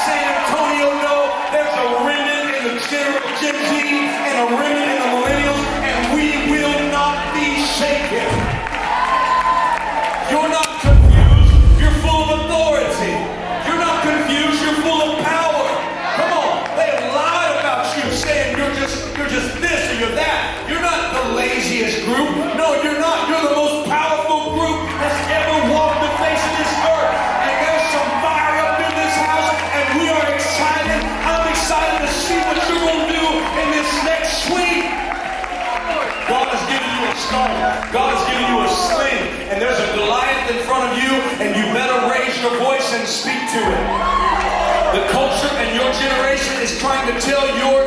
San Antonio know there's a remnant in the Gen Z and a remnant in the millennials, and we will not be shaken. You're not confused, you're full of authority. You're not confused, you're full of power. Come on, they have lied about you, saying you're just this or you're that. You're not the laziest group. No, you're not. You're the most powerful group that's ever walked the face of this earth. And there's some fire up in this house, and we are excited. I'm excited to see what you're going to do in this next week. God has given you a stone. God has given you a sling. And there's a Goliath in front of you, and you better raise your voice and speak to it. The culture and your generation is trying to tell your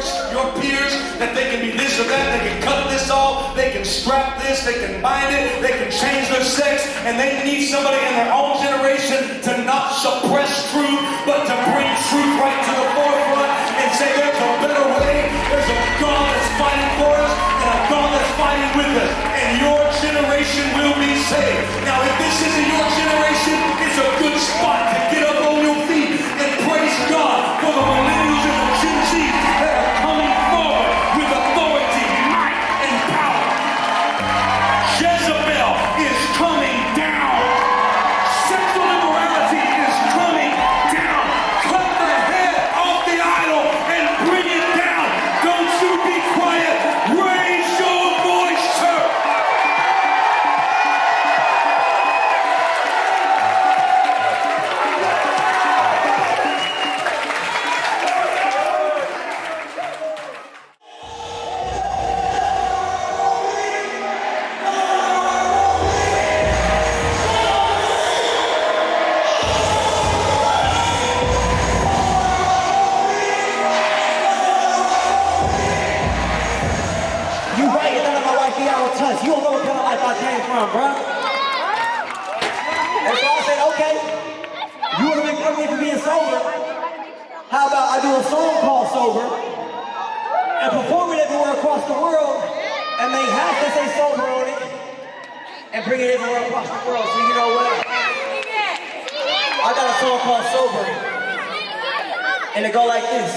peers that they can be this or that, they can cut this off, they can strap this, they can bind it, they can change their sex, and they need somebody in their own generation to not suppress truth, but to bring truth right to the forefront and say there's a better way, there's a God that's fighting for us, and a God that's fighting with us, and your generation will be saved. Now, if this isn't your generation, it's a good spot to get up on your feet and praise God for the millennials and the Gen Z that are coming forward with authority, might, and power. Jezebel is coming down. Sexual immorality is coming down. Cut the head off the idol and bring it down. Don't you be quiet. Raise your voice, church. You right, none of my life be out of touch. You don't know what kind of life I came from, bro. And so I said, okay, you want to make fun of me for being sober? How about I do a song called Sober and perform it everywhere across the world and make half that say sober on it and bring it everywhere across the world. So you know what? I got a song called Sober and it go like this.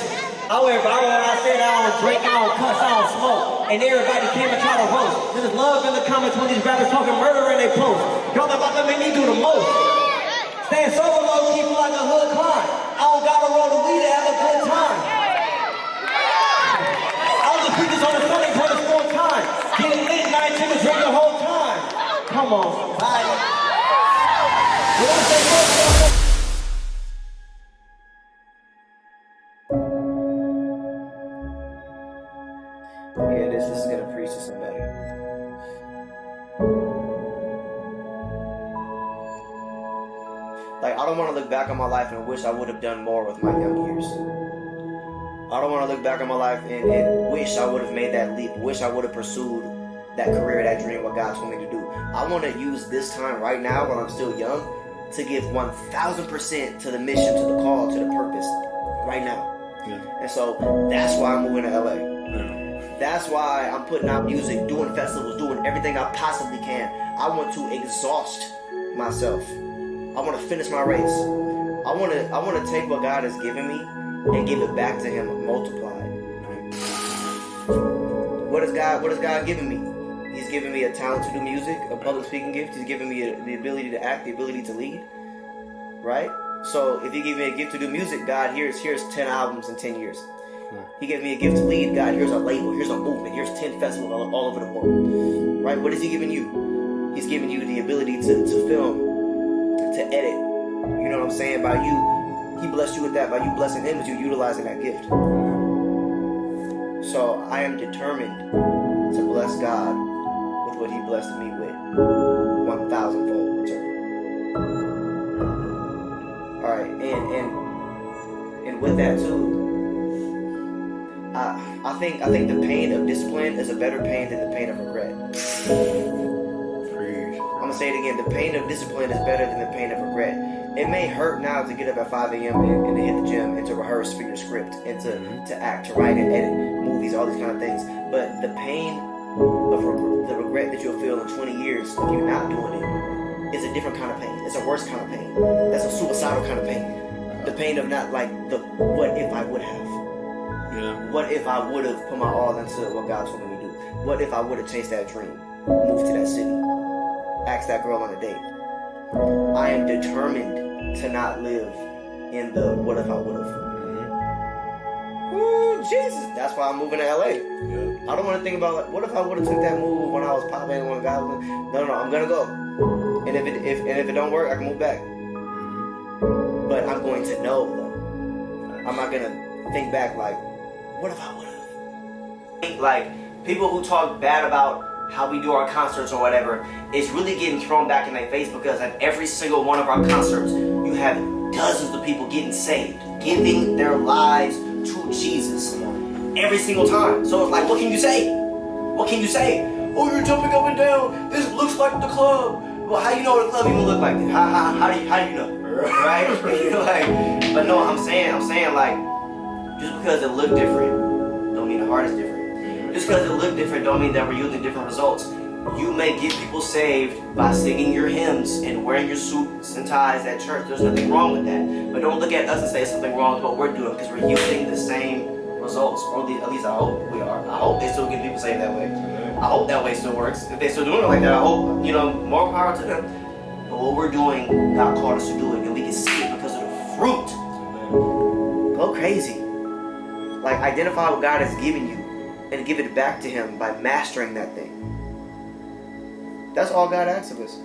I went viral when I said I don't drink, I don't cuss, I don't smoke. And everybody came and tried to roast. There's love in the comments when these rappers talking murder and they post. Y'all about to make me do the most. Staying sober low, keep like a hood climb. I don't gotta roll the weed to have a good time. I was just preaching on the Sunday for the full time. Getting lit, night to drink the whole time. Come on, somebody. When I say sober, yeah, this is gonna preach to somebody. Like, I don't want to look back on my life and wish I would have done more with my young years. I don't want to look back on my life and wish I would have made that leap, wish I would have pursued that career, that dream, what God told me to do. I want to use this time right now while I'm still young to give 1,000% to the mission, to the call, to the purpose right now. Yeah. And so that's why I'm moving to LA. Yeah. That's why I'm putting out music, doing festivals, doing everything I possibly can. I want to exhaust myself. I want to finish my race. I want to take what God has given me and give it back to Him multiplied. What has God given me? He's given me a talent to do music, a public speaking gift. He's given me the ability to act, the ability to lead. Right? So if He gave me a gift to do music, God, here's 10 albums in 10 years. He gave me a gift to lead. God, here's a label, here's a movement, here's 10 festivals all over the world. Right? What has He given you? He's given you the ability to film, to edit. You know what I'm saying? By you, He blessed you with that. By you blessing Him, is you utilizing that gift. So I am determined to bless God with what He blessed me with, 1,000-fold return. All right, and with that too, I think the pain of discipline is a better pain than the pain of regret. I'm gonna say it again. The pain of discipline is better than the pain of regret. It may hurt now to get up at 5 a.m. and to hit the gym and to rehearse for your script and to act, to write and edit movies, all these kind of things. But the pain of the regret that you'll feel in 20 years if you're not doing it is a different kind of pain. It's a worse kind of pain. That's a suicidal kind of pain. The pain of not like the what if I would have. Yeah. What if I would have put my all into what God told me to do? What if I would have chased that dream? Moved to that city? Asked that girl on a date? I am determined to not live in the what if I would have. Ooh, Jesus. That's why I'm moving to LA. Yeah. I don't want to think about like, what if I would have took that move when I was popping when God was. No, I'm gonna go. And if it don't work, I can move back. But I'm going to know though. I'm not gonna think back like, what if I would have? Like people who talk bad about how we do our concerts or whatever is really getting thrown back in their face because at every single one of our concerts, you have dozens of people getting saved, giving their lives to Jesus every single time. So it's like, what can you say? What can you say? Oh, you're jumping up and down. This looks like the club. Well, how you know what the club even look like? How do you know? Right? Like, but no, I'm saying like, just because it look different, don't mean the heart is different. Just because it look different, don't mean that we're using different results. You may get people saved by singing your hymns and wearing your suits and ties at church. There's nothing wrong with that. But don't look at us and say something wrong with what we're doing because we're using the same results. Or at least I hope we are. I hope they still get people saved that way. I hope that way still works. If they're still doing it like that, I hope, more power to them. But what we're doing, God called us to do it, and we can see it because of the fruit. Go crazy. Like, identify what God has given you and give it back to Him by mastering that thing. That's all God asks of us.